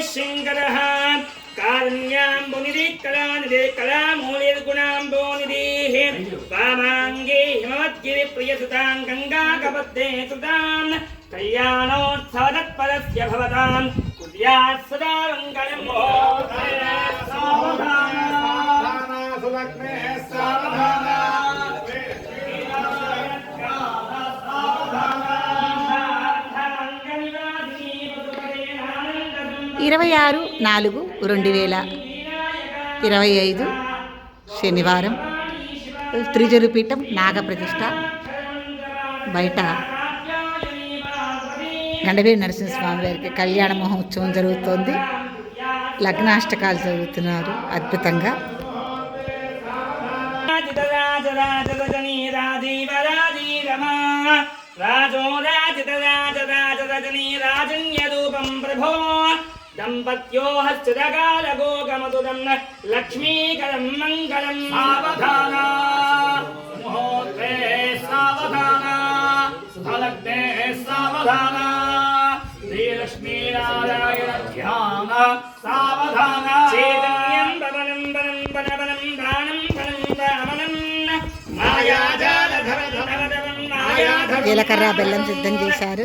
शङ्करः कारुण्याम्बुनिधि कलानिधि कलामूलिर्गुणाम्बोनिधिः वामाङ्गे हिमवद्गिरिप्रियसुतां गङ्गाकपद्मे सुतां कल्याणोत्सवतत्परस्य भवतां कुर्यात् सदा मङ्गलम् ఇరవై 26/4/2025 శనివారం త్రిజరుపీఠం నాగప్రతిష్ఠ బయట గండవీర నరసింహస్వామి వారికి కళ్యాణ మహోత్సవం జరుగుతోంది. లగ్నాష్టకాలు జరుగుతున్నారు అద్భుతంగా. राजो राजराजरजनीराजन्यरूपं प्रभो दम्पत्यो हस्तकालगोकमधुरं लक्ष्मीकरं मङ्गलं सावधाना मुहूर्ते सावधाना सुभलग्ने सावधाना श्रीलक्ष्मीनारायण ध्यान सावधाना चैतन्यं पवनं वनं वनवनं दानं फलं रामनं मायाजालधरधरधरं జీలకర్ర బెల్లం సిద్ధం చేశారు.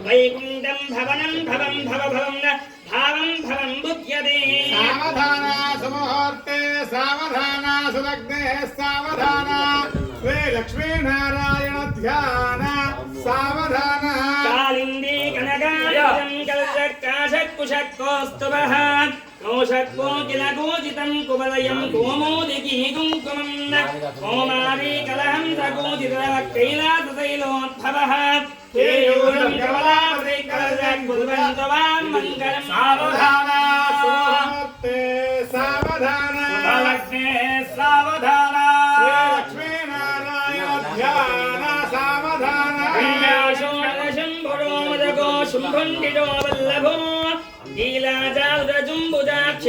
వైకుంఠం భవనం భవం భవభవం భావం భవం బుధ్యతే సావధాన సుముహూర్తే సావధాన సులగ్నే సావధాన శ్రీ లక్ష్మీనారాయణ ధ్యాన సావధాన కాళిందీ కనకాజం కల్చక్కాశక్కుశక్కోస్తువః కోశక్కోకిలగోజితం కువలయం కోమోదికీ కుంకుమం కోమారీ కలహం సగోజితః కైలాసశైలోద్భవః కేయూరం కమలాపతి కలశక్కుర్వంతవాం మంగళం సావధాన సుముహూర్తే సావధాన సుభలగ్నే సావధాన శ్రీ లక్ష్మీనారాయణ ధ్యాన సావధాన శంభుడో మదగో శుంభుండిడో వల్లభో నీలాజాలుజుంబుజాక్షి